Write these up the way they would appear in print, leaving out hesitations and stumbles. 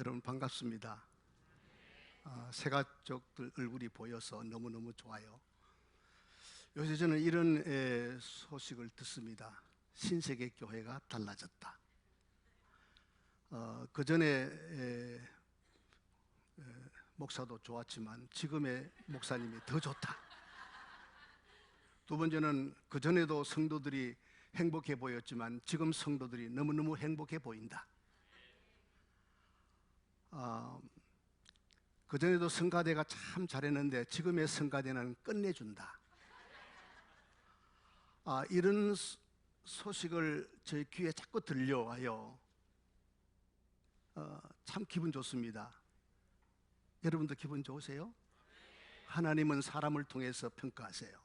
여러분 반갑습니다. 새가족들 얼굴이 보여서 너무너무 좋아요. 요새 저는 이런 소식을 듣습니다. 신세계 교회가 달라졌다. 그 전에 목사도 좋았지만 지금의 목사님이 더 좋다. 두 번째는 그 전에도 성도들이 행복해 보였지만 지금 성도들이 너무너무 행복해 보인다. 그전에도 성가대가 참 잘했는데 지금의 성가대는 끝내준다. 이런 소식을 저희 귀에 자꾸 들려와요. 참 기분 좋습니다. 여러분도 기분 좋으세요? 하나님은 사람을 통해서 평가하세요.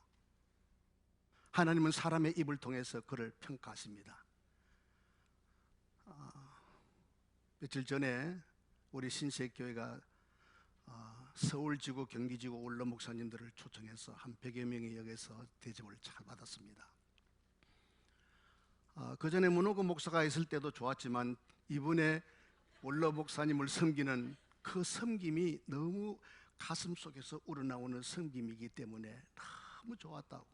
하나님은 사람의 입을 통해서 그를 평가하십니다. 며칠 전에 우리 신세교회가 서울지구, 경기지구 원로 목사님들을 초청해서 한 100여 명이 여기서 대접을 잘 받았습니다. 그 전에 문호구 목사가 있을 때도 좋았지만 이번에 원로 목사님을 섬기는 그 섬김이 너무 가슴 속에서 우러나오는 섬김이기 때문에 너무 좋았다고.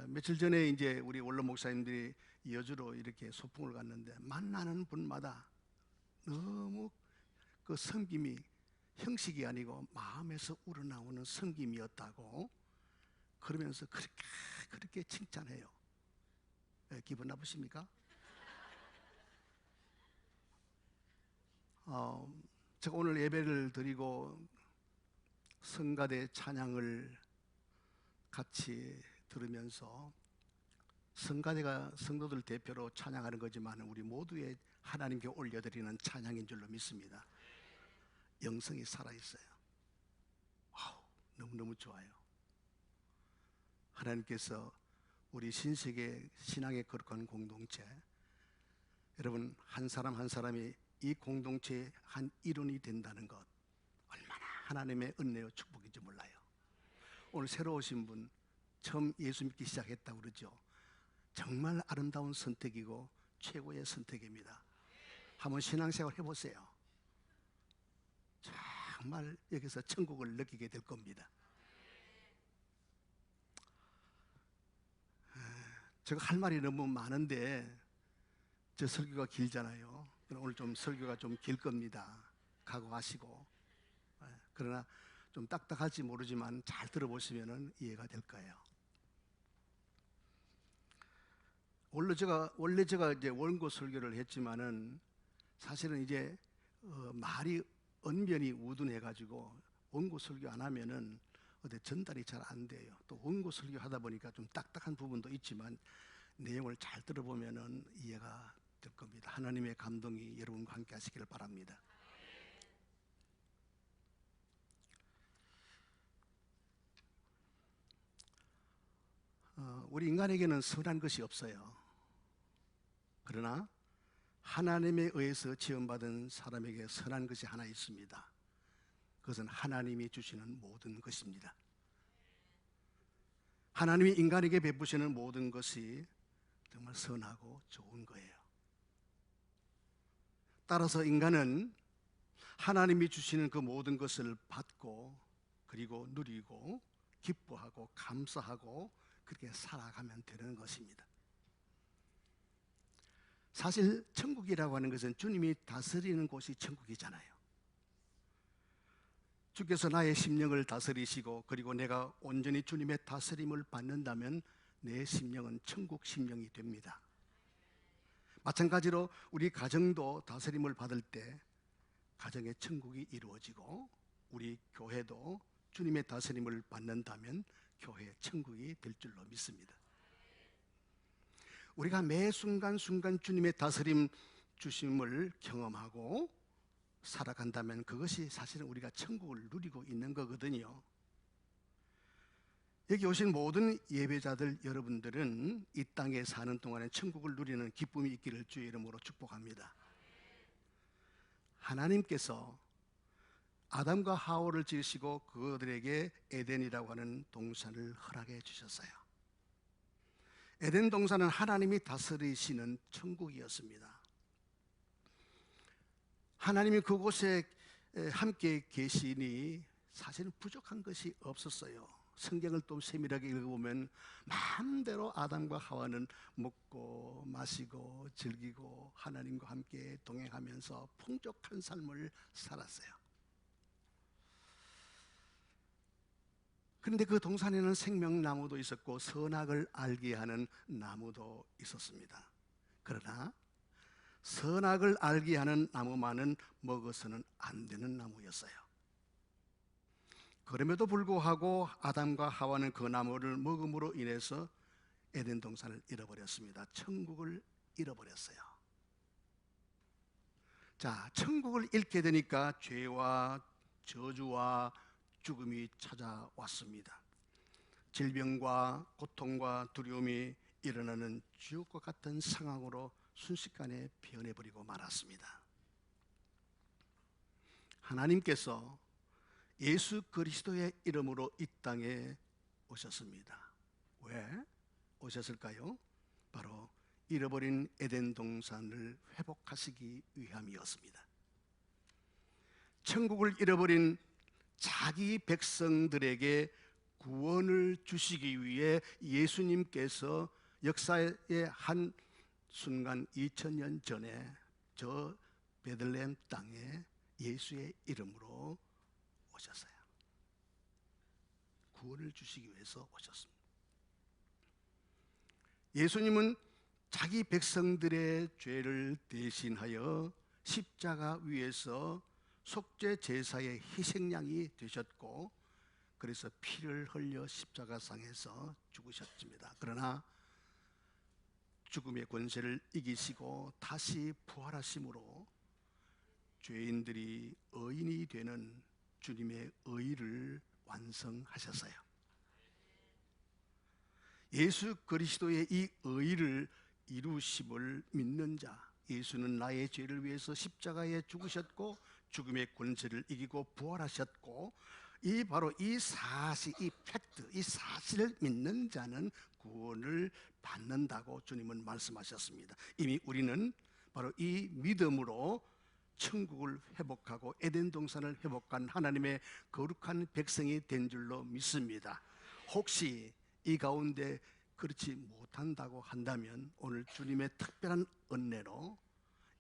며칠 전에 이제 우리 원로 목사님들이 여주로 이렇게 소풍을 갔는데 만나는 분마다 너무 그 섬김이 형식이 아니고 마음에서 우러나오는 섬김이었다고 그러면서 그렇게 칭찬해요. 기분 나쁘십니까? 제가 오늘 예배를 드리고 성가대 찬양을 같이 들으면서 성가대가 성도들 대표로 찬양하는 거지만 우리 모두의 하나님께 올려드리는 찬양인 줄로 믿습니다. 영성이 살아있어요. 너무너무 좋아요. 하나님께서 우리 신세계 신앙의 거룩한 공동체, 여러분 한 사람 한 사람이 이 공동체의 한 일원이 된다는 것 얼마나 하나님의 은혜와 축복인지 몰라요. 오늘 새로 오신 분 처음 예수 믿기 시작했다고 그러죠. 정말 아름다운 선택이고 최고의 선택입니다. 한번 신앙생활 해보세요. 정말 여기서 천국을 느끼게 될 겁니다. 제가 할 말이 너무 많은데 저 설교가 길잖아요. 오늘 좀 설교가 좀 길 겁니다. 각오하시고. 그러나 좀 딱딱할지 모르지만 잘 들어보시면 이해가 될 거예요. 원래 제가 이제 원고 설교를 했지만은 사실은 이제 말이 언변이 우둔해가지고 원고 설교 안 하면은 어디 전달이 잘 안 돼요. 또 원고 설교 하다 보니까 좀 딱딱한 부분도 있지만 내용을 잘 들어보면은 이해가 될 겁니다. 하나님의 감동이 여러분과 함께 하시기를 바랍니다. 우리 인간에게는 선한 것이 없어요. 그러나 하나님에 의해서 지원받은 사람에게 선한 것이 하나 있습니다. 그것은 하나님이 주시는 모든 것입니다. 하나님이 인간에게 베푸시는 모든 것이 정말 선하고 좋은 거예요. 따라서 인간은 하나님이 주시는 그 모든 것을 받고 그리고 누리고 기뻐하고 감사하고 그렇게 살아가면 되는 것입니다. 사실 천국이라고 하는 것은 주님이 다스리는 곳이 천국이잖아요. 주께서 나의 심령을 다스리시고 그리고 내가 온전히 주님의 다스림을 받는다면 내 심령은 천국 심령이 됩니다. 마찬가지로 우리 가정도 다스림을 받을 때 가정의 천국이 이루어지고 우리 교회도 주님의 다스림을 받는다면 교회의 천국이 될 줄로 믿습니다. 우리가 매 순간순간 주님의 다스림 주심을 경험하고 살아간다면 그것이 사실은 우리가 천국을 누리고 있는 거거든요. 여기 오신 모든 예배자들 여러분들은 이 땅에 사는 동안에 천국을 누리는 기쁨이 있기를 주의 이름으로 축복합니다. 하나님께서 아담과 하와를 지으시고 그들에게 에덴이라고 하는 동산을 허락해 주셨어요. 에덴 동산은 하나님이 다스리시는 천국이었습니다. 하나님이 그곳에 함께 계시니 사실은 부족한 것이 없었어요. 성경을 또 세밀하게 읽어보면 마음대로 아담과 하와는 먹고 마시고 즐기고 하나님과 함께 동행하면서 풍족한 삶을 살았어요. 그런데 그 동산에는 생명나무도 있었고 선악을 알게 하는 나무도 있었습니다. 그러나 선악을 알게 하는 나무만은 먹어서는 안 되는 나무였어요. 그럼에도 불구하고 아담과 하와는 그 나무를 먹음으로 인해서 에덴 동산을 잃어버렸습니다. 천국을 잃어버렸어요. 자, 천국을 잃게 되니까 죄와 저주와 죽음이 찾아왔습니다. 질병과 고통과 두려움이 일어나는 지옥과 같은 상황으로 순식간에 변해버리고 말았습니다. 하나님께서 예수 그리스도의 이름으로 이 땅에 오셨습니다. 왜 오셨을까요? 바로 잃어버린 에덴 동산을 회복하시기 위함이었습니다. 천국을 잃어버린 자기 백성들에게 구원을 주시기 위해 예수님께서 역사의 한 순간 2000년 전에 저 베들레헴 땅에 예수의 이름으로 오셨어요. 구원을 주시기 위해서 오셨습니다. 예수님은 자기 백성들의 죄를 대신하여 십자가 위에서 속죄 제사의 희생양이 되셨고, 그래서 피를 흘려 십자가상에서 죽으셨습니다. 그러나 죽음의 권세를 이기시고 다시 부활하심으로 죄인들이 의인이 되는 주님의 의를 완성하셨어요. 예수 그리스도의 이 의를 이루심을 믿는 자, 예수는 나의 죄를 위해서 십자가에 죽으셨고 죽음의 권세를 이기고 부활하셨고, 바로 이 사실, 이 팩트, 이 사실을 믿는 자는 구원을 받는다고 주님은 말씀하셨습니다. 이미 우리는 바로 이 믿음으로 천국을 회복하고 에덴 동산을 회복한 하나님의 거룩한 백성이 된 줄로 믿습니다. 혹시 이 가운데 그렇지 못한다고 한다면 오늘 주님의 특별한 은혜로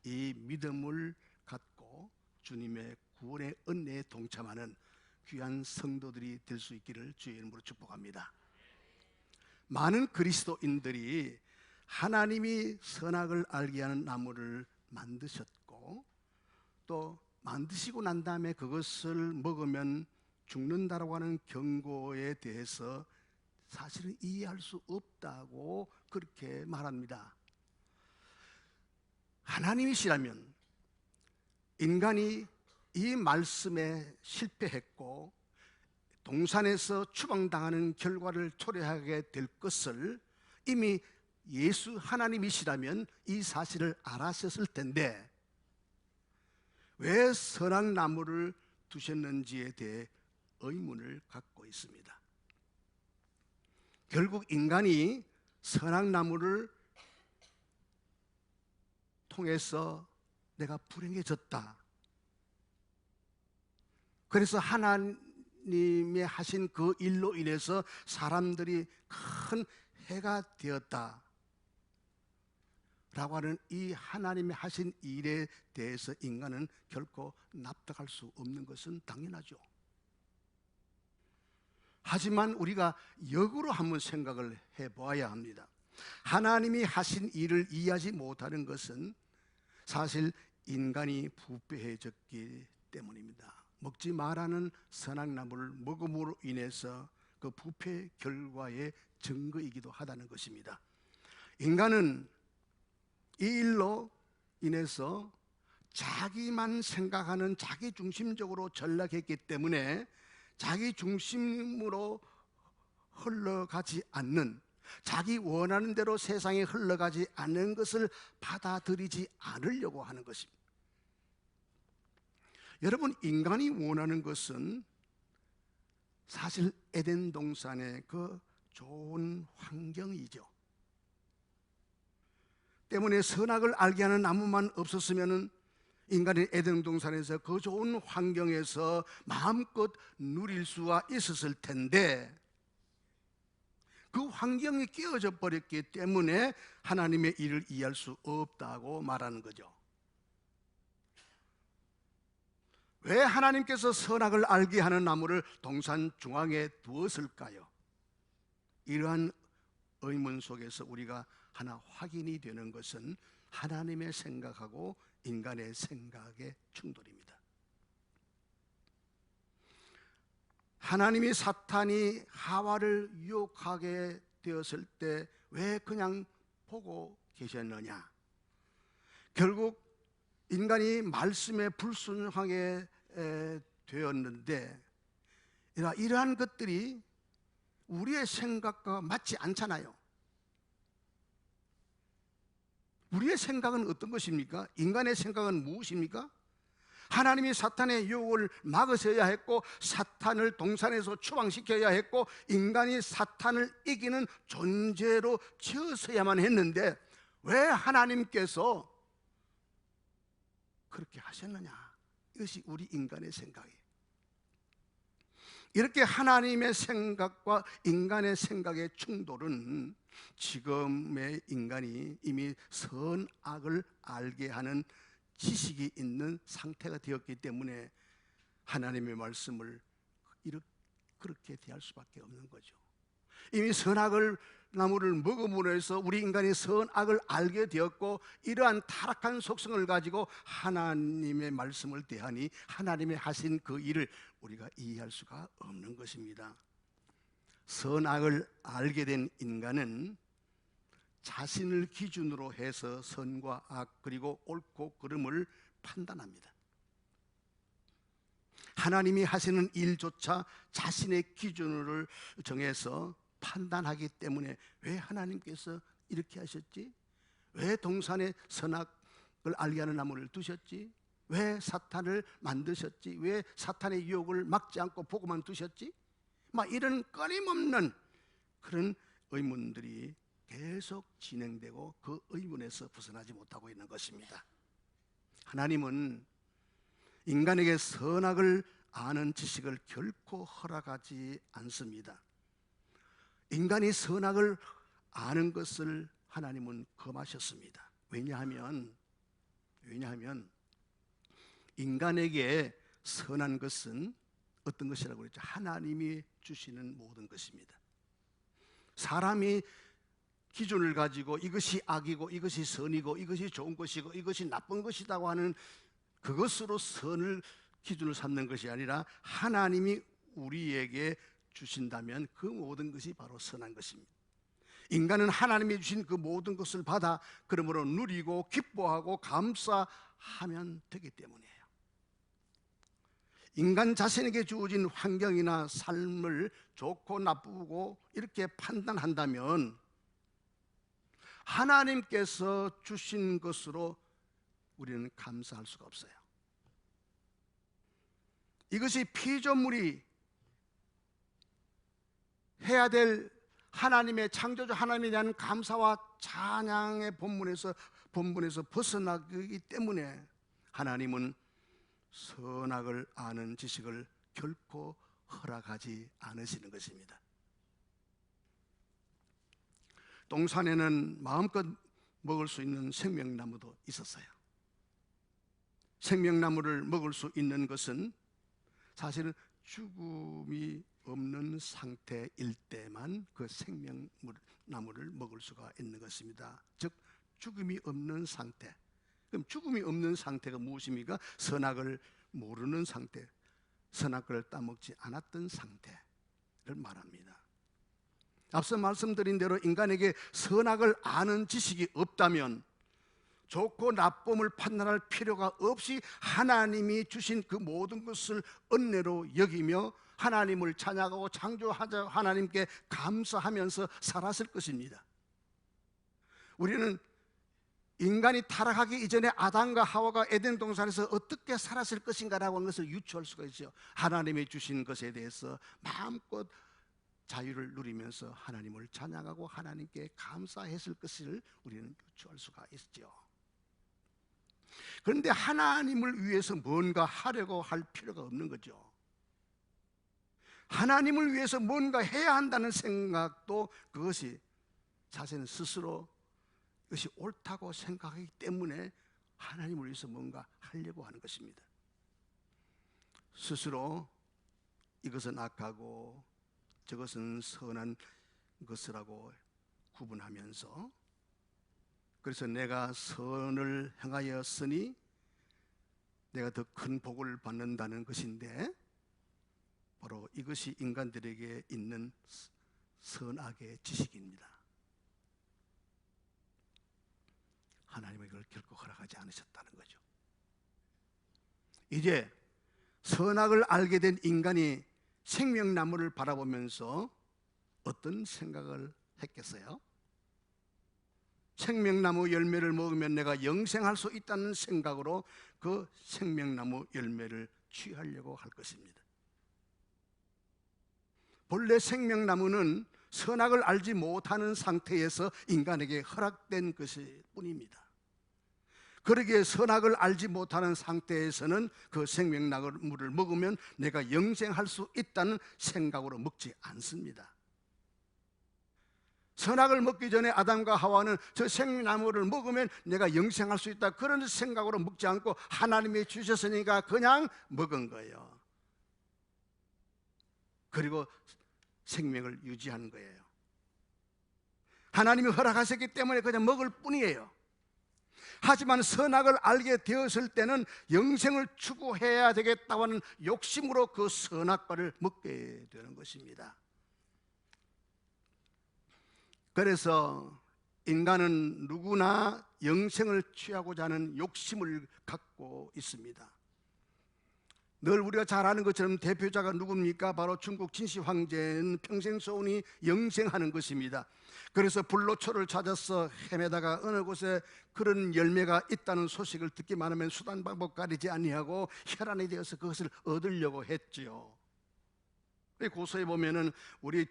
이 믿음을 갖고 주님의 구원의 은혜에 동참하는 귀한 성도들이 될 수 있기를 주의 이름으로 축복합니다. 많은 그리스도인들이 하나님이 선악을 알게 하는 나무를 만드셨고, 또 만드시고 난 다음에 그것을 먹으면 죽는다라고 하는 경고에 대해서 사실은 이해할 수 없다고 그렇게 말합니다. 하나님이시라면 인간이 이 말씀에 실패했고 동산에서 추방당하는 결과를 초래하게 될 것을 이미 예수 하나님이시라면 이 사실을 알았을 텐데 왜 선악나무를 두셨는지에 대해 의문을 갖고 있습니다. 결국 인간이 선악나무를 통해서 내가 불행해졌다, 그래서 하나님이 하신 그 일로 인해서 사람들이 큰 해가 되었다 라고 하는 이 하나님이 하신 일에 대해서 인간은 결코 납득할 수 없는 것은 당연하죠. 하지만 우리가 역으로 한번 생각을 해보아야 합니다. 하나님이 하신 일을 이해하지 못하는 것은 사실 인간이 부패해졌기 때문입니다. 먹지 말라는 선악나무를 먹음으로 인해서 그 부패 결과의 증거이기도 하다는 것입니다. 인간은 이 일로 인해서 자기만 생각하는 자기 중심적으로 전락했기 때문에 자기 중심으로 흘러가지 않는, 자기 원하는 대로 세상에 흘러가지 않는 것을 받아들이지 않으려고 하는 것입니다. 여러분, 인간이 원하는 것은 사실 에덴 동산의 그 좋은 환경이죠. 때문에 선악을 알게 하는 나무만 없었으면 인간이 에덴 동산에서 그 좋은 환경에서 마음껏 누릴 수가 있었을 텐데 그 환경이 깨어져 버렸기 때문에 하나님의 일을 이해할 수 없다고 말하는 거죠. 왜 하나님께서 선악을 알게 하는 나무를 동산 중앙에 두었을까요? 이러한 의문 속에서 우리가 하나 확인이 되는 것은 하나님의 생각하고 인간의 생각의 충돌입니다. 하나님이 사탄이 하와를 유혹하게 되었을 때 왜 그냥 보고 계셨느냐? 결국 인간이 말씀에 불순종하게 되었는데 이러한 것들이 우리의 생각과 맞지 않잖아요. 우리의 생각은 어떤 것입니까? 인간의 생각은 무엇입니까? 하나님이 사탄의 유혹을 막으셔야 했고 사탄을 동산에서 추방시켜야 했고 인간이 사탄을 이기는 존재로 지었어야만 했는데 왜 하나님께서 그렇게 하셨느냐? 이것이 우리 인간의 생각이에요. 이렇게 하나님의 생각과 인간의 생각의 충돌은 지금의 인간이 이미 선악을 알게 하는 지식이 있는 상태가 되었기 때문에 하나님의 말씀을 그렇게 대할 수밖에 없는 거죠. 이미 선악을 나무를 먹음으로 해서 우리 인간이 선악을 알게 되었고 이러한 타락한 속성을 가지고 하나님의 말씀을 대하니 하나님의 하신 그 일을 우리가 이해할 수가 없는 것입니다. 선악을 알게 된 인간은 자신을 기준으로 해서 선과 악 그리고 옳고 그름을 판단합니다. 하나님이 하시는 일조차 자신의 기준을 정해서 판단하기 때문에 왜 하나님께서 이렇게 하셨지? 왜 동산에 선악을 알게 하는 나무를 두셨지? 왜 사탄을 만드셨지? 왜 사탄의 유혹을 막지 않고 보고만 두셨지? 막 이런 끊임없는 그런 의문들이 계속 진행되고 그 의문에서 벗어나지 못하고 있는 것입니다. 하나님은 인간에게 선악을 아는 지식을 결코 허락하지 않습니다. 인간이 선악을 아는 것을 하나님은 금하셨습니다. 왜냐하면 인간에게 선한 것은 어떤 것이라고 그랬죠? 하나님이 주시는 모든 것입니다. 사람이 기준을 가지고 이것이 악이고 이것이 선이고 이것이 좋은 것이고 이것이 나쁜 것이라고 하는 그것으로 선을 기준을 삼는 것이 아니라 하나님이 우리에게 주신다면 그 모든 것이 바로 선한 것입니다. 인간은 하나님이 주신 그 모든 것을 받아 그러므로 누리고 기뻐하고 감사하면 되기 때문이에요. 인간 자신에게 주어진 환경이나 삶을 좋고 나쁘고 이렇게 판단한다면 하나님께서 주신 것으로 우리는 감사할 수가 없어요. 이것이 피조물이 해야 될 하나님의 창조주 하나님에 대한 감사와 찬양의 본분에서 벗어나기 때문에 하나님은 선악을 아는 지식을 결코 허락하지 않으시는 것입니다. 동산에는 마음껏 먹을 수 있는 생명나무도 있었어요. 생명나무를 먹을 수 있는 것은 사실은 죽음이 없는 상태일 때만 그 생명나무를 먹을 수가 있는 것입니다. 즉 죽음이 없는 상태. 그럼 죽음이 없는 상태가 무엇입니까? 선악을 모르는 상태, 선악을 따먹지 않았던 상태를 말합니다. 앞서 말씀드린 대로 인간에게 선악을 아는 지식이 없다면 좋고 나쁨을 판단할 필요가 없이 하나님이 주신 그 모든 것을 은혜로 여기며 하나님을 찬양하고 창조하자 하나님께 감사하면서 살았을 것입니다. 우리는 인간이 타락하기 이전에 아담과 하와가 에덴 동산에서 어떻게 살았을 것인가라고 하는 것을 유추할 수가 있죠. 하나님이 주신 것에 대해서 마음껏 자유를 누리면서 하나님을 찬양하고 하나님께 감사했을 것을 우리는 유추할 수가 있죠. 그런데 하나님을 위해서 뭔가 하려고 할 필요가 없는 거죠. 하나님을 위해서 뭔가 해야 한다는 생각도 그것이 자신은 스스로 그것이 옳다고 생각하기 때문에 하나님을 위해서 뭔가 하려고 하는 것입니다. 스스로 이것은 악하고 저것은 선한 것이라고 구분하면서, 그래서 내가 선을 행하였으니 내가 더 큰 복을 받는다는 것인데, 바로 이것이 인간들에게 있는 선악의 지식입니다. 하나님은 이걸 결코 허락하지 않으셨다는 거죠. 이제 선악을 알게 된 인간이 생명나무를 바라보면서 어떤 생각을 했겠어요? 생명나무 열매를 먹으면 내가 영생할 수 있다는 생각으로 그 생명나무 열매를 취하려고 할 것입니다. 본래 생명나무는 선악을 알지 못하는 상태에서 인간에게 허락된 것일 뿐입니다. 그러기에 선악을 알지 못하는 상태에서는 그 생명나무를 먹으면 내가 영생할 수 있다는 생각으로 먹지 않습니다. 선악을 먹기 전에 아담과 하와는 저 생명나무를 먹으면 내가 영생할 수 있다, 그런 생각으로 먹지 않고 하나님이 주셨으니까 그냥 먹은 거예요. 그리고 생명을 유지하는 거예요. 하나님이 허락하셨기 때문에 그냥 먹을 뿐이에요. 하지만 선악을 알게 되었을 때는 영생을 추구해야 되겠다고 하는 욕심으로 그 선악과를 먹게 되는 것입니다. 그래서 인간은 누구나 영생을 취하고자 하는 욕심을 갖고 있습니다. 늘 우리가 잘 아는 것처럼 대표자가 누굽니까? 바로 중국 진시 황제는 평생 소원이 영생하는 것입니다. 그래서 불로초를 찾아서 헤매다가 어느 곳에 그런 열매가 있다는 소식을 듣기만 하면 수단 방법 가리지 아니하고 혈안이 되어서 그것을 얻으려고 했지요. 고서에 보면은 우리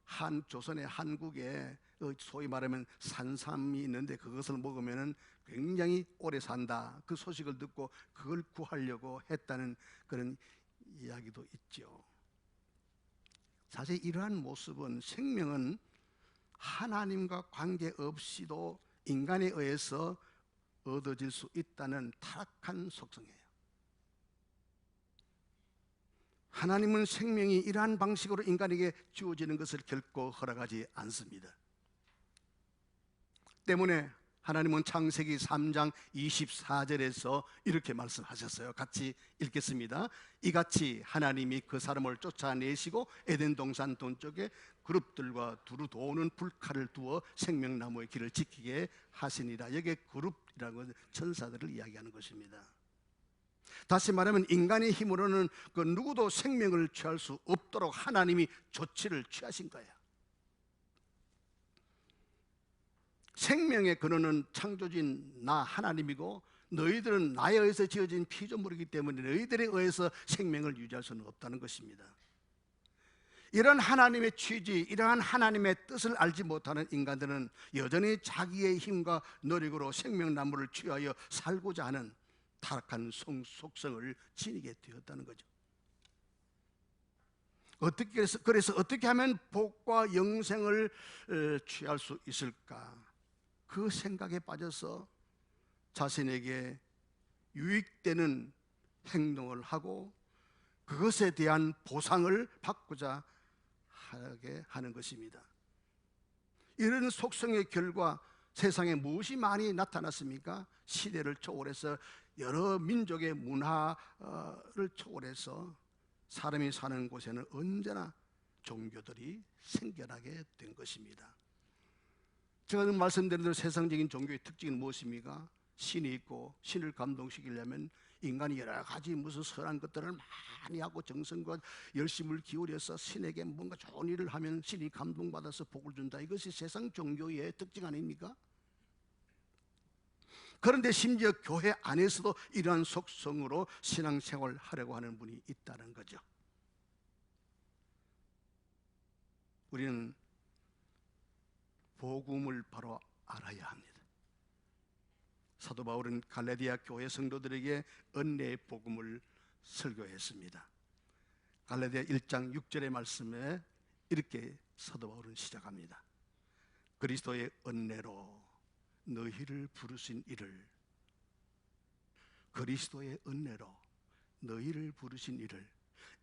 한 조선의 한국에 소위 말하면 산삼이 있는데 그것을 먹으면은 굉장히 오래 산다, 그 소식을 듣고 그걸 구하려고 했다는 그런 이야기도 있죠. 사실 이러한 모습은, 생명은 하나님과 관계없이도 인간에 의해서 얻어질 수 있다는 타락한 속성이에요. 하나님은 생명이 이러한 방식으로 인간에게 주어지는 것을 결코 허락하지 않습니다. 때문에 하나님은 창세기 3장 24절에서 이렇게 말씀하셨어요. 같이 읽겠습니다. 이같이 하나님이 그 사람을 쫓아내시고 에덴 동산 동쪽에 그룹들과 두루 도는 불칼을 두어 생명나무의 길을 지키게 하시니라. 여기에 그룹이라고 천사들을 이야기하는 것입니다. 다시 말하면 인간의 힘으로는 그 누구도 생명을 취할 수 없도록 하나님이 조치를 취하신 거예요. 생명의 근원은 창조주인 나 하나님이고, 너희들은 나에 의해서 지어진 피조물이기 때문에 너희들에 의해서 생명을 유지할 수는 없다는 것입니다. 이런 하나님의 취지, 이러한 하나님의 뜻을 알지 못하는 인간들은 여전히 자기의 힘과 노력으로 생명나무를 취하여 살고자 하는 타락한 속성을 지니게 되었다는 거죠. 그래서 어떻게 하면 복과 영생을 취할 수 있을까? 그 생각에 빠져서 자신에게 유익되는 행동을 하고 그것에 대한 보상을 받고자 하게 하는 것입니다. 이런 속성의 결과 세상에 무엇이 많이 나타났습니까? 시대를 초월해서 여러 민족의 문화를 초월해서 사람이 사는 곳에는 언제나 종교들이 생겨나게 된 것입니다. 제가 말씀드린 대로 세상적인 종교의 특징은 무엇입니까? 신이 있고 신을 감동시키려면 인간이 여러 가지 무슨 선한 것들을 많이 하고 정성과 열심을 기울여서 신에게 뭔가 좋은 일을 하면 신이 감동받아서 복을 준다. 이것이 세상 종교의 특징 아닙니까? 그런데 심지어 교회 안에서도 이러한 속성으로 신앙생활을 하려고 하는 분이 있다는 거죠. 우리는 복음을 바로 알아야 합니다. 사도 바울은 갈라디아 교회 성도들에게 은혜의 복음을 설교했습니다. 갈라디아 1장 6절의 말씀에 이렇게 사도 바울은 시작합니다. 그리스도의 은혜로 너희를 부르신 이를, 그리스도의 은혜로 너희를 부르신 이를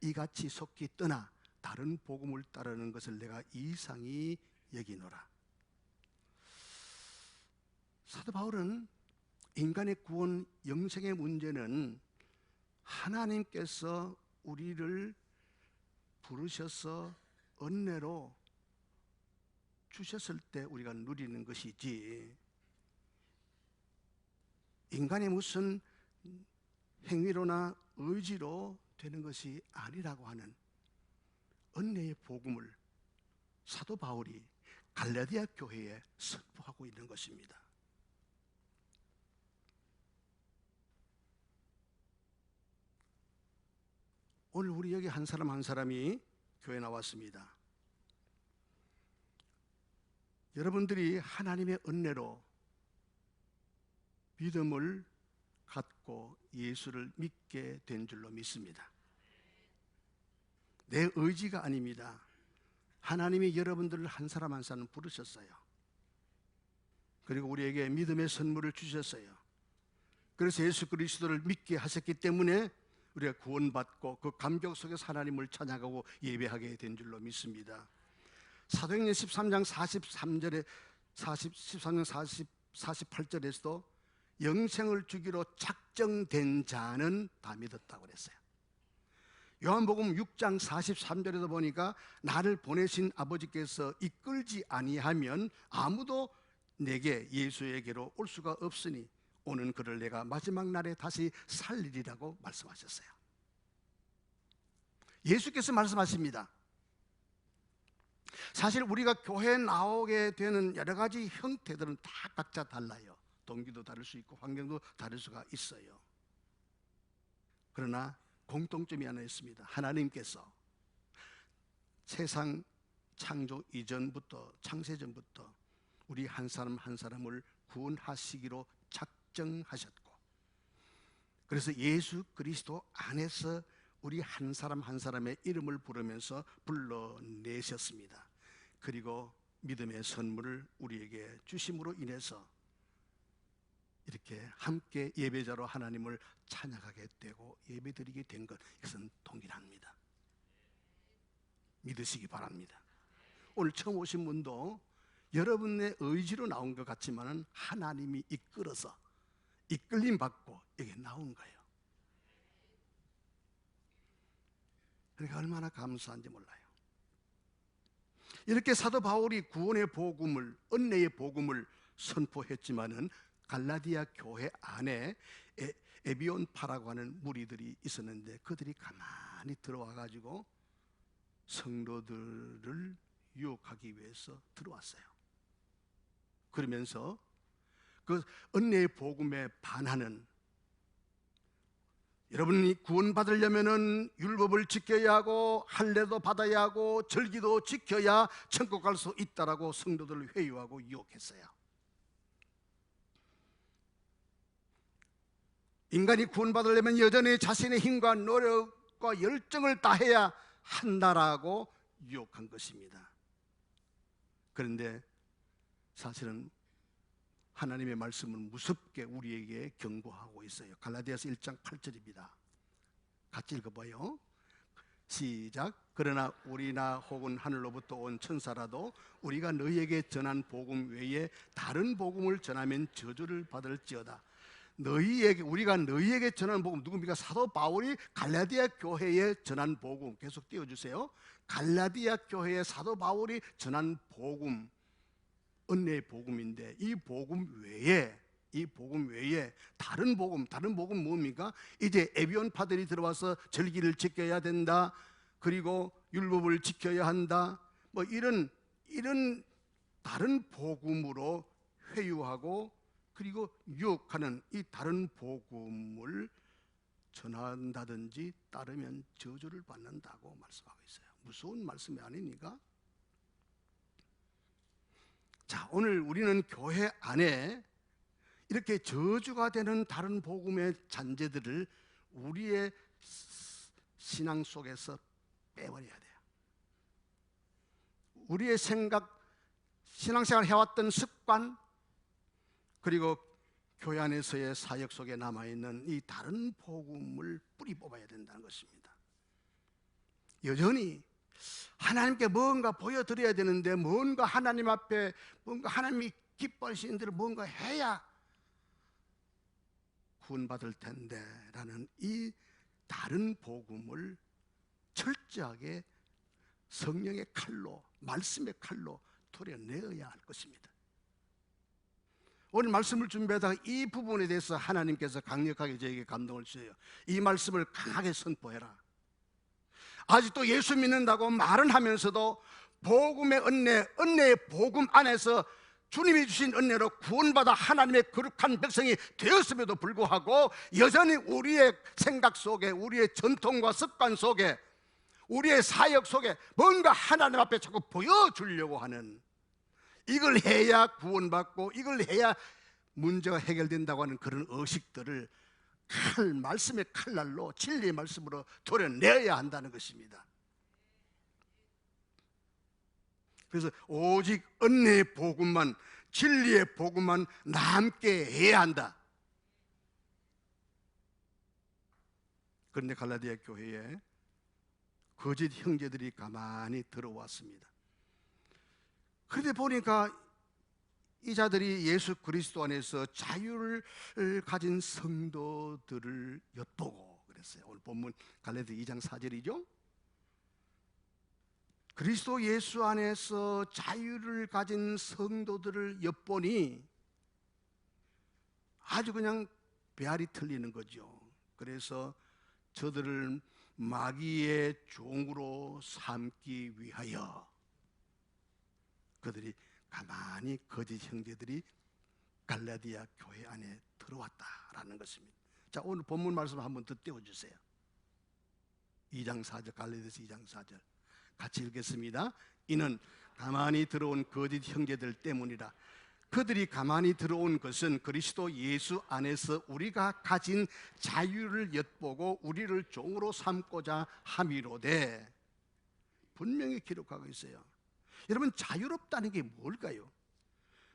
이같이 속히 떠나 다른 복음을 따르는 것을 내가 이상히 여기노라. 사도 바울은 인간의 구원, 영생의 문제는 하나님께서 우리를 부르셔서 은혜로 주셨을 때 우리가 누리는 것이지, 인간의 무슨 행위로나 의지로 되는 것이 아니라고 하는 은혜의 복음을 사도 바울이 갈라디아 교회에 선포하고 있는 것입니다. 오늘 우리 여기 한 사람 한 사람이 교회 나왔습니다. 여러분들이 하나님의 은혜로 믿음을 갖고 예수를 믿게 된 줄로 믿습니다. 내 의지가 아닙니다. 하나님이 여러분들을 한 사람 한 사람 부르셨어요. 그리고 우리에게 믿음의 선물을 주셨어요. 그래서 예수 그리스도를 믿게 하셨기 때문에 우리가 구원받고 그 감격 속에서 하나님을 찬양하고 예배하게 된 줄로 믿습니다. 사도행전 13장 43절에 48절에서도 영생을 주기로 작정된 자는 다 믿었다고 그랬어요. 요한복음 6장 43절에도 보니까 나를 보내신 아버지께서 이끌지 아니하면 아무도 내게 예수에게로 올 수가 없으니 오는 그를 내가 마지막 날에 다시 살리리라고 말씀하셨어요. 예수께서 말씀하십니다. 사실 우리가 교회에 나오게 되는 여러 가지 형태들은 다 각자 달라요. 동기도 다를 수 있고 환경도 다를 수가 있어요. 그러나 공통점이 하나 있습니다. 하나님께서 세상 창조 이전부터, 창세전부터 우리 한 사람 한 사람을 구원하시기로 작정하셨고, 그래서 예수 그리스도 안에서 우리 한 사람 한 사람의 이름을 부르면서 불러내셨습니다. 그리고 믿음의 선물을 우리에게 주심으로 인해서 이렇게 함께 예배자로 하나님을 찬양하게 되고 예배드리게 된 것, 이것은 동일합니다. 믿으시기 바랍니다. 오늘 처음 오신 분도 여러분의 의지로 나온 것 같지만 하나님이 이끌어서 이끌림 받고 여기 나온 거예요. 그러니까 얼마나 감사한지 몰라요. 이렇게 사도 바울이 구원의 복음을, 은혜의 복음을 선포했지만은 갈라디아 교회 안에 에비온파라고 하는 무리들이 있었는데 그들이 가만히 들어와 가지고 성도들을 유혹하기 위해서 들어왔어요. 그러면서 그 은혜의 복음에 반하는, 여러분이 구원받으려면은 율법을 지켜야 하고 할례도 받아야 하고 절기도 지켜야 천국 갈 수 있다라고 성도들을 회유하고 유혹했어요. 인간이 구원받으려면 여전히 자신의 힘과 노력과 열정을 다해야 한다라고 유혹한 것입니다. 그런데 사실은 하나님의 말씀은 무섭게 우리에게 경고하고 있어요. 갈라디아서 1장 8절입니다. 같이 읽어봐요. 시작. 그러나 우리나 혹은 하늘로부터 온 천사라도 우리가 너희에게 전한 복음 외에 다른 복음을 전하면 저주를 받을지어다. 우리가 너희에게 전한 복음, 누굽니까? 사도 바울이 갈라디아 교회에 전한 복음, 계속 띄워주세요. 갈라디아 교회에 사도 바울이 전한 복음, 은혜의 복음인데 이 복음 외에 다른 복음 뭡니까? 이제 에비온파들이 들어와서 절기를 지켜야 된다, 그리고 율법을 지켜야 한다, 뭐 이런 다른 복음으로 회유하고 그리고 유혹하는 이 다른 복음을 전한다든지 따르면 저주를 받는다고 말씀하고 있어요. 무서운 말씀이 아닙니까? 자, 오늘 우리는 교회 안에 이렇게 저주가 되는 다른 복음의 잔재들을 우리의 신앙 속에서 빼버려야 돼요. 우리의 생각, 신앙생활 해왔던 습관, 그리고 교회 안에서의 사역 속에 남아있는 이 다른 복음을 뿌리 뽑아야 된다는 것입니다. 여전히 하나님께 뭔가 보여드려야 되는데, 뭔가 하나님 앞에 뭔가 하나님이 기뻐하시는 대로 뭔가 해야 구원받을 텐데 라는 이 다른 복음을 철저하게 성령의 칼로, 말씀의 칼로 도려내어야 할 것입니다. 오늘 말씀을 준비하다가 이 부분에 대해서 하나님께서 강력하게 저에게 감동을 주세요. 이 말씀을 강하게 선포해라. 아직도 예수 믿는다고 말은 하면서도 복음의 은혜, 은혜의 복음 안에서 주님이 주신 은혜로 구원받아 하나님의 거룩한 백성이 되었음에도 불구하고 여전히 우리의 생각 속에, 우리의 전통과 습관 속에, 우리의 사역 속에 뭔가 하나님 앞에 자꾸 보여주려고 하는, 이걸 해야 구원받고 이걸 해야 문제가 해결된다고 하는 그런 의식들을 말씀의 칼날로, 진리의 말씀으로 도려내야 한다는 것입니다. 그래서 오직 은혜의 복음만, 진리의 복음만 남게 해야 한다. 그런데 갈라디아 교회에 거짓 형제들이 가만히 들어왔습니다. 그런데 보니까 이 자들이 예수 그리스도 안에서 자유를 가진 성도들을 엿보고 그랬어요. 오늘 본문 갈라디아 2장 4절이죠. 그리스도 예수 안에서 자유를 가진 성도들을 엿보니 아주 그냥 배알이 틀리는 거죠. 그래서 저들을 마귀의 종으로 삼기 위하여 그들이 가만히 거짓 형제들이 갈라디아 교회 안에 들어왔다라는 것입니다. 자, 오늘 본문 말씀 한번 더 띄워주세요. 2장 4절, 갈라디아서 2장 4절 같이 읽겠습니다. 이는 가만히 들어온 거짓 형제들 때문이라. 그들이 가만히 들어온 것은 그리스도 예수 안에서 우리가 가진 자유를 엿보고 우리를 종으로 삼고자 함이로되, 분명히 기록하고 있어요. 여러분, 자유롭다는 게 뭘까요?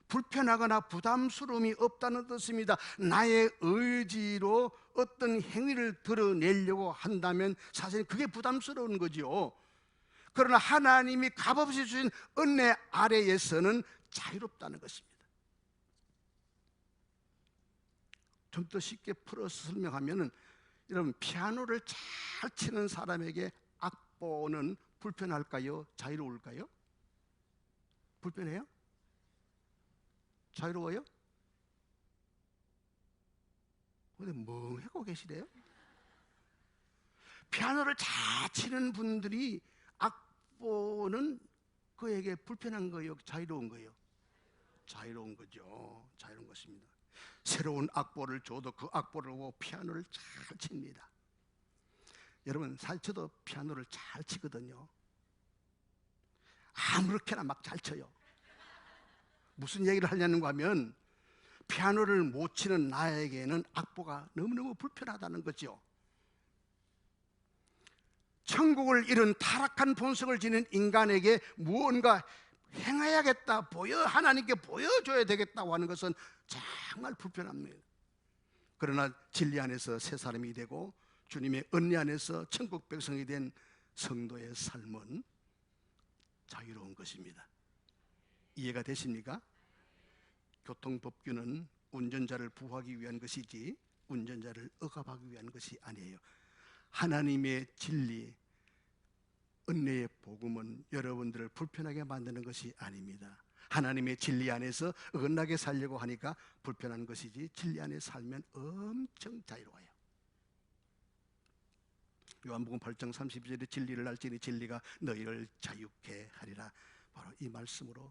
불편하거나 부담스러움이 없다는 뜻입니다. 나의 의지로 어떤 행위를 드러내려고 한다면 사실 그게 부담스러운 거죠. 그러나 하나님이 값없이 주신 은혜 아래에서는 자유롭다는 것입니다. 좀 더 쉽게 풀어서 설명하면, 여러분, 피아노를 잘 치는 사람에게 악보는 불편할까요? 자유로울까요? 불편해요? 자유로워요? 근데 멍하고 계시래요? 피아노를 잘 치는 분들이 악보는 그에게 불편한 거예요? 자유로운 거예요? 자유로운 거죠. 자유로운 것입니다. 새로운 악보를 줘도 그 악보를 보고 피아노를 잘 칩니다. 여러분, 사실 저도 피아노를 잘 치거든요. 아무렇게나 막 잘 쳐요. 무슨 얘기를 하려는가 하면, 피아노를 못 치는 나에게는 악보가 너무너무 불편하다는 거죠. 천국을 잃은 타락한 본성을 지닌 인간에게 무언가 행해야겠다, 하나님께 보여줘야 되겠다고 하는 것은 정말 불편합니다. 그러나 진리 안에서 새 사람이 되고 주님의 은혜 안에서 천국 백성이 된 성도의 삶은 자유로운 것입니다. 이해가 되십니까? 교통법규는 운전자를 보호하기 위한 것이지 운전자를 억압하기 위한 것이 아니에요. 하나님의 진리, 은혜의 복음은 여러분들을 불편하게 만드는 것이 아닙니다. 하나님의 진리 안에서 어긋나게 살려고 하니까 불편한 것이지, 진리 안에 살면 엄청 자유로워요. 요한복음 8장 32절에 진리를 알지니 진리가 너희를 자유케 하리라. 바로 이 말씀으로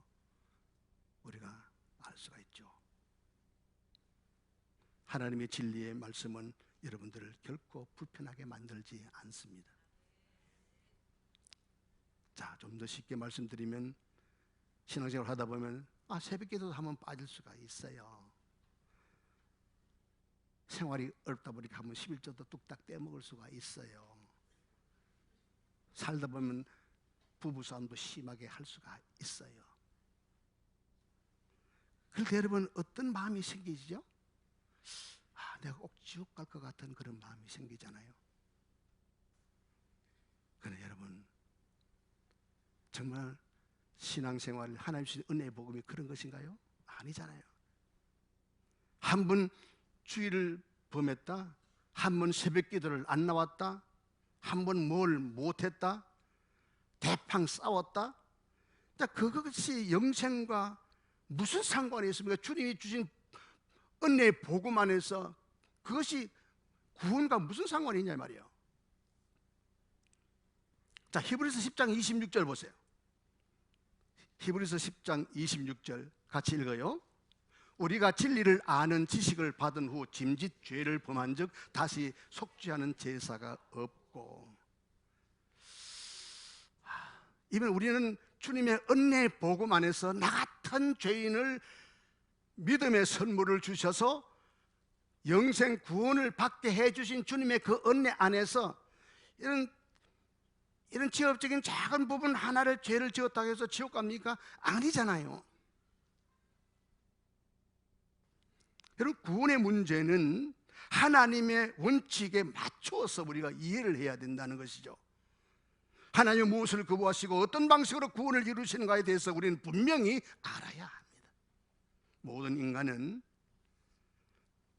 우리가 알 수가 있죠. 하나님의 진리의 말씀은 여러분들을 결코 불편하게 만들지 않습니다. 자, 좀 더 쉽게 말씀드리면, 신앙생활 하다 보면 새벽기도도 한번 빠질 수가 있어요. 생활이 어렵다 보니까 한번 11조도 뚝딱 떼먹을 수가 있어요. 살다 보면 부부싸움도 심하게 할 수가 있어요. 그런데 여러분, 어떤 마음이 생기죠? 내가 꼭 지옥 갈 것 같은 그런 마음이 생기잖아요. 그런데 여러분, 정말 신앙생활, 하나님 주신 은혜의 복음이 그런 것인가요? 아니잖아요. 한 번 주일을 범했다, 한 번 새벽 기도를 안 나왔다, 한 번 뭘 못했다, 대팡 싸웠다, 그것이 영생과 무슨 상관이 있습니까? 주님이 주신 은혜의 복음 안에서 그것이 구원과 무슨 상관이 있냐 말이에요. 자, 히브리서 10장 26절 보세요. 히브리서 10장 26절 같이 읽어요. 우리가 진리를 아는 지식을 받은 후 짐짓 죄를 범한 즉 다시 속죄하는 제사가 없고. 이번 우리는 주님의 은혜의 복음 안에서 나 같은 죄인을 믿음의 선물을 주셔서 영생 구원을 받게 해주신 주님의 그 은혜 안에서 이런 지역적인 작은 부분 하나를 죄를 지었다고 해서 지옥 갑니까? 아니잖아요. 여러분, 구원의 문제는 하나님의 원칙에 맞추어서 우리가 이해를 해야 된다는 것이죠. 하나님이 무엇을 거부하시고 어떤 방식으로 구원을 이루시는가에 대해서 우리는 분명히 알아야 합니다. 모든 인간은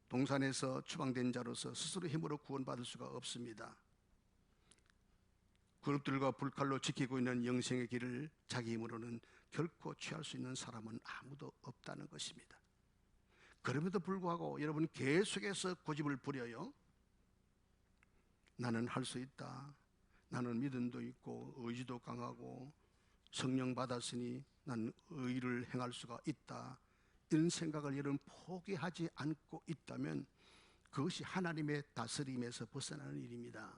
동산에서 추방된 자로서 스스로 힘으로 구원받을 수가 없습니다. 그룹들과 불칼로 지키고 있는 영생의 길을 자기 힘으로는 결코 취할 수 있는 사람은 아무도 없다는 것입니다. 그럼에도 불구하고 여러분 계속해서 고집을 부려요. 나는 할 수 있다, 나는 믿음도 있고 의지도 강하고 성령 받았으니 나는 의를 행할 수가 있다, 이런 생각을 여러분 포기하지 않고 있다면 그것이 하나님의 다스림에서 벗어나는 일입니다.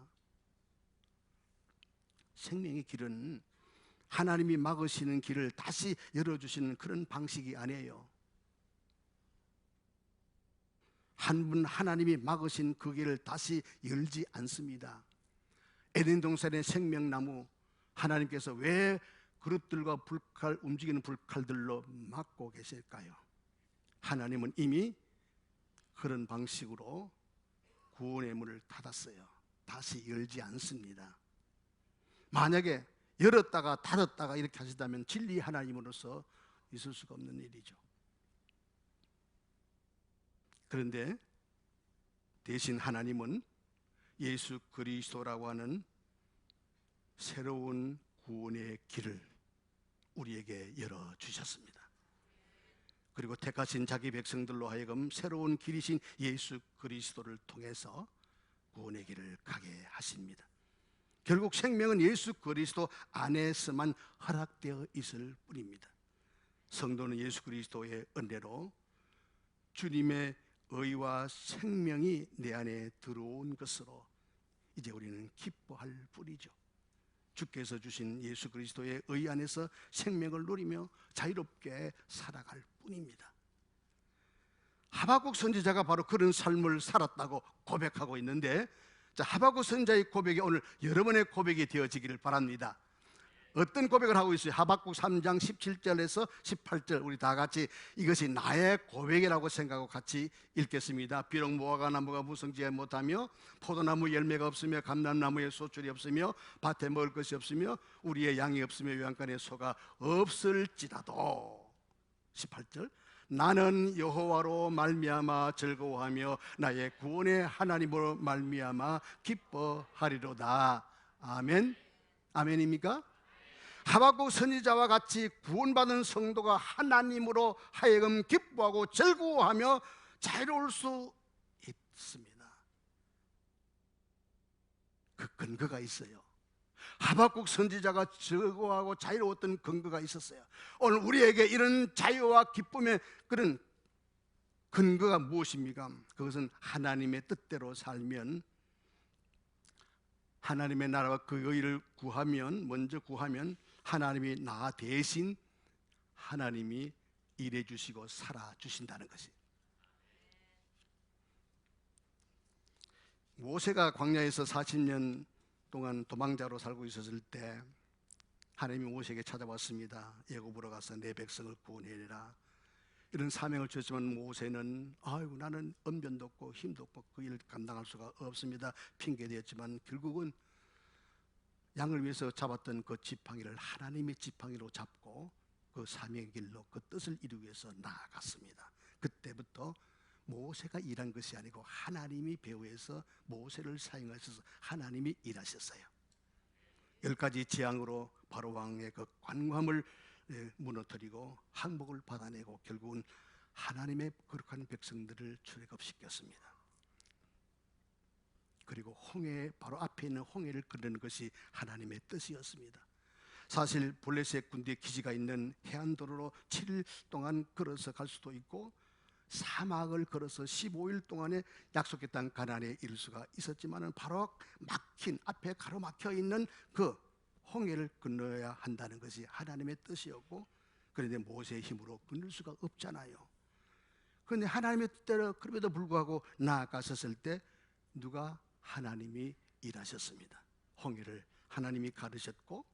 생명의 길은 하나님이 막으시는 길을 다시 열어주시는 그런 방식이 아니에요. 한 분 하나님이 막으신 그 길을 다시 열지 않습니다. 에덴 동산의 생명나무, 하나님께서 왜 그릇들과 불칼, 움직이는 불칼들로 막고 계실까요? 하나님은 이미 그런 방식으로 구원의 문을 닫았어요. 다시 열지 않습니다. 만약에 열었다가 닫았다가 이렇게 하시다면 진리 하나님으로서 있을 수가 없는 일이죠. 그런데 대신 하나님은 예수 그리스도라고 하는 새로운 구원의 길을 우리에게 열어주셨습니다. 그리고 택하신 자기 백성들로 하여금 새로운 길이신 예수 그리스도를 통해서 구원의 길을 가게 하십니다. 결국 생명은 예수 그리스도 안에서만 허락되어 있을 뿐입니다. 성도는 예수 그리스도의 은혜로 주님의 의와 생명이 내 안에 들어온 것으로 이제 우리는 기뻐할 뿐이죠. 주께서 주신 예수 그리스도의 의 안에서 생명을 누리며 자유롭게 살아갈 뿐입니다. 하박국 선지자가 바로 그런 삶을 살았다고 고백하고 있는데, 자, 하박국 선지자의 고백이 오늘 여러분의 고백이 되어지기를 바랍니다. 어떤 고백을 하고 있어요? 하박국 3장 17절에서 18절 우리 다 같이 이것이 나의 고백이라고 생각하고 같이 읽겠습니다. 비록 무화과 나무가 무성지 못하며 포도나무 열매가 없으며 감람나무에 소출이 없으며 밭에 먹을 것이 없으며 우리의 양이 없으며 요양간에 소가 없을지라도 18절 나는 여호와로 말미암아 즐거워하며 나의 구원의 하나님으로 말미암아 기뻐하리로다. 아멘. 아멘입니까? 하박국 선지자와 같이 구원받은 성도가 하나님으로 하여금 기뻐하고 즐거워하며 자유로울 수 있습니다. 그 근거가 있어요. 하박국 선지자가 즐거워하고 자유로웠던 근거가 있었어요. 오늘 우리에게 이런 자유와 기쁨의 그런 근거가 무엇입니까? 그것은 하나님의 뜻대로 살면, 하나님의 나라와 그 의를 구하면, 먼저 구하면 하나님이 나 대신 하나님이 일해 주시고 살아 주신다는 것이. 모세가 광야에서 40년 동안 도망자로 살고 있었을 때 하나님이 모세에게 찾아왔습니다. 애굽으로 가서 내 백성을 구원해내라. 이런 사명을 주셨지만 모세는 아이고 나는 언변도 없고 힘도 없고 그 일을 감당할 수가 없습니다. 핑계대었지만 결국은 양을 위해서 잡았던 그 지팡이를 하나님의 지팡이로 잡고 그 사명의 길로 그 뜻을 이루기 위해서 나아갔습니다. 그때부터 모세가 일한 것이 아니고 하나님이 배후에서 모세를 사용하셔서 하나님이 일하셨어요. 10가지 재앙으로 바로 왕의 그 관광을 무너뜨리고 항복을 받아내고 결국은 하나님의 거룩한 백성들을 출애굽시켰습니다. 그리고 홍해 바로 앞에 있는 홍해를 끓는 것이 하나님의 뜻이었습니다. 사실 블레셋 군대 기지가 있는 해안도로로 7일 동안 걸어서 갈 수도 있고 사막을 걸어서 15일 동안에 약속의 땅 가나안에 이를 수가 있었지만 바로 막힌 앞에 가로막혀 있는 그 홍해를 건너야 한다는 것이 하나님의 뜻이었고 그런데 모세의 힘으로 건널 수가 없잖아요. 그런데 하나님의 뜻대로 그럼에도 불구하고 나아갔었을 때 누가 하나님이 일하셨습니다. 홍해를 하나님이 가르셨고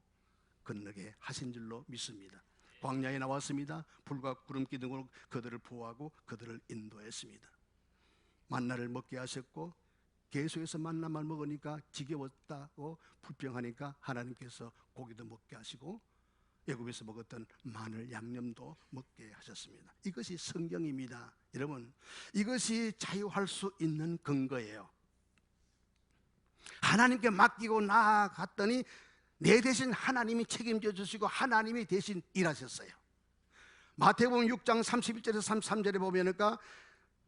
건너게 하신 줄로 믿습니다. 광야에 나왔습니다. 불과 구름 기둥으로 그들을 보호하고 그들을 인도했습니다. 만나를 먹게 하셨고 계속해서 만나만 먹으니까 지겨웠다고 불평하니까 하나님께서 고기도 먹게 하시고 애굽에서 먹었던 마늘 양념도 먹게 하셨습니다. 이것이 성경입니다. 여러분, 이것이 자유할 수 있는 근거예요. 하나님께 맡기고 나아갔더니 내 대신 하나님이 책임져 주시고 하나님이 대신 일하셨어요. 마태복음 6장 31절에서 33절에 보면은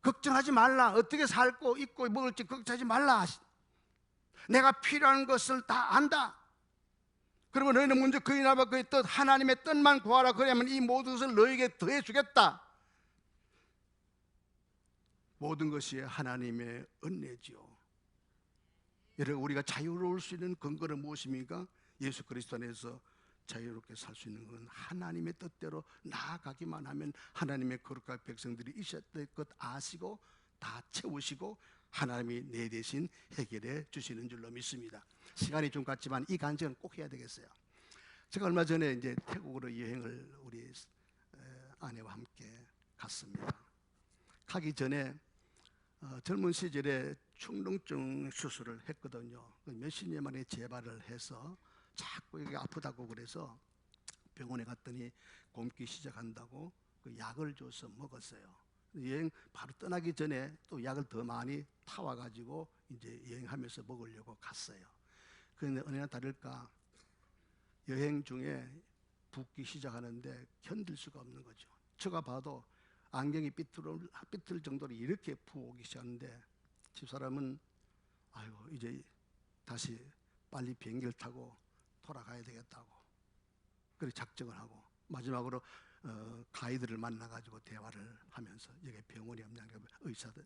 걱정하지 말라. 어떻게 살고 입고 먹을지 걱정하지 말라. 내가 필요한 것을 다 안다. 그러면 너희는 먼저 그의 나라와 그의 뜻 하나님의 뜻만 구하라. 그러면 이 모든 것을 너에게 더해 주겠다. 모든 것이 하나님의 은혜지요. 여러분, 우리가 자유로울 수 있는 근거는 무엇입니까? 예수 그리스도 안에서 자유롭게 살 수 있는 건 하나님의 뜻대로 나아가기만 하면 하나님의 거룩한 백성들이 있었던 것 아시고 다 채우시고 하나님이 내 대신 해결해 주시는 줄로 믿습니다. 시간이 좀 갔지만 이 간증은 꼭 해야 되겠어요. 제가 얼마 전에 이제 태국으로 여행을 우리 아내와 함께 갔습니다. 가기 전에 젊은 시절에 충농증 수술을 했거든요. 몇십 년 만에 재발을 해서 자꾸 이게 아프다고 그래서 병원에 갔더니 곰기 시작한다고 그 약을 줘서 먹었어요. 여행 바로 떠나기 전에 또 약을 더 많이 타와가지고 이제 여행하면서 먹으려고 갔어요. 그런데 어느나 다를까 여행 중에 붓기 시작하는데 견딜 수가 없는 거죠. 제가 봐도 안경이 삐뚤 정도로 이렇게 부어오기 시작하는데 집사람은 아유 이제 다시 빨리 비행기를 타고 돌아가야 되겠다고 그렇게 작정을 하고 마지막으로 가이드를 만나가지고 대화를 하면서 여기 병원이 없냐 의사들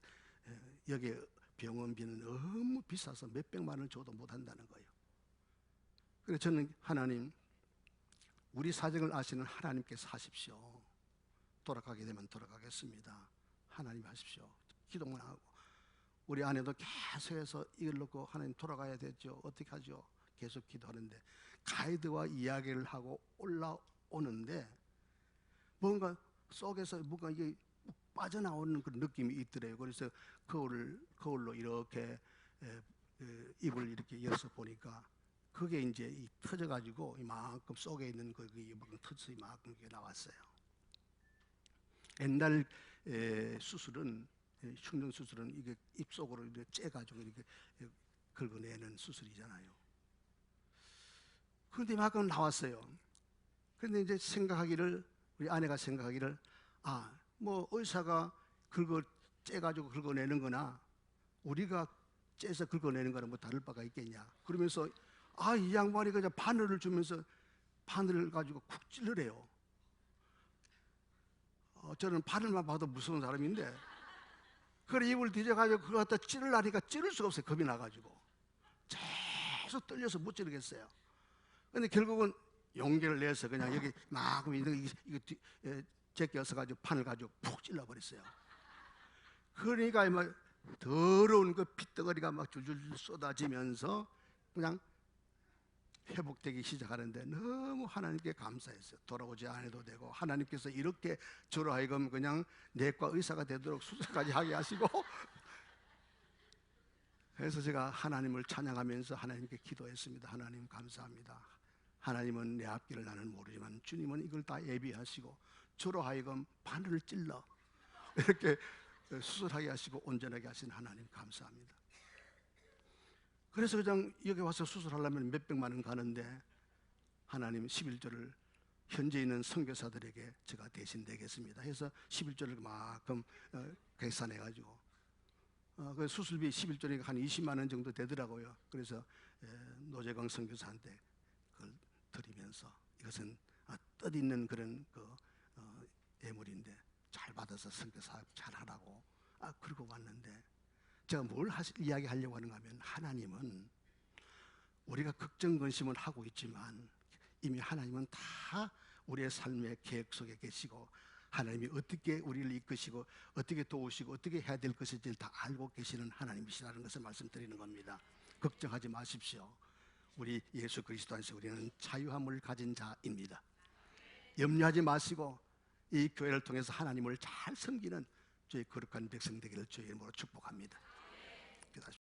여기 병원비는 너무 비싸서 몇백만 원 줘도 못한다는 거예요. 그래서 저는 하나님 우리 사정을 아시는 하나님께서 하십시오. 돌아가게 되면 돌아가겠습니다. 하나님 하십시오. 기도만 하고 우리 아내도 계속해서 이걸 놓고 하나님 돌아가야 되죠. 어떻게 하죠? 계속 기도하는데 가이드와 이야기를 하고 올라오는데 뭔가 속에서 뭔가 이게 빠져나오는 그런 느낌이 있더래요. 그래서 거울로 이렇게 입을 이렇게 열어서 보니까 그게 이제 터져가지고 이만큼 속에 있는 거기 터져서 이만큼 나왔어요. 옛날 수술은 흉령 수술은 이게 입 속으로 이렇게 째가지고 이렇게 긁어내는 수술이잖아요. 그런데 이만큼 나왔어요. 그런데 이제 우리 아내가 생각하기를 뭐 의사가 째가지고 긁어내는 거나 우리가 째서 긁어내는 거랑 뭐 다를 바가 있겠냐. 그러면서 이 양반이 그냥 바늘을 주면서 바늘을 가지고 쿡 찔러래요. 저는 바늘만 봐도 무서운 사람인데 그래 입을 뒤져가지고 그걸 갖다 찌르려니까 찌를 수가 없어요. 겁이 나가지고 계속 떨려서 못 찌르겠어요. 근데 결국은 용기를 내서 그냥 여기 막 이거 제껴서 가지고 판을 가지고 푹 찔러버렸어요. 그러니까 더러운 그 핏덩어리가 막 줄줄 쏟아지면서 그냥 회복되기 시작하는데 너무 하나님께 감사했어요. 돌아오지 않아도 되고 하나님께서 이렇게 저로 하여금 그냥 내과 의사가 되도록 수술까지 하게 하시고 그래서 제가 하나님을 찬양하면서 하나님께 기도했습니다. 하나님 감사합니다. 하나님은 내 앞길을 나는 모르지만 주님은 이걸 다 예비하시고 저로 하여금 바늘을 찔러 이렇게 수술하게 하시고 온전하게 하신 하나님 감사합니다. 그래서 그냥 여기 와서 수술하려면 몇백만 원 가는데 하나님 11조를 현재 있는 선교사들에게 제가 대신 내겠습니다 해서 11조를 그만큼 계산해가지고 그 수술비 11조니까 한 20만 원 정도 되더라고요. 그래서 노재광 선교사한테 그걸 드리면서 이것은 뜻있는 그런 예물인데 잘 받아서 선교사 잘 하라고 그러고 왔는데 제가 뭘 이야기하려고 하는가 하면 하나님은 우리가 걱정 근심은 하고 있지만 이미 하나님은 다 우리의 삶의 계획 속에 계시고 하나님이 어떻게 우리를 이끄시고 어떻게 도우시고 어떻게 해야 될 것인지를 다 알고 계시는 하나님이시라는 것을 말씀드리는 겁니다. 걱정하지 마십시오. 우리 예수 그리스도 안에서 우리는 자유함을 가진 자입니다. 염려하지 마시고 이 교회를 통해서 하나님을 잘 섬기는 저희 거룩한 백성 되기를 주의 이름으로 축복합니다.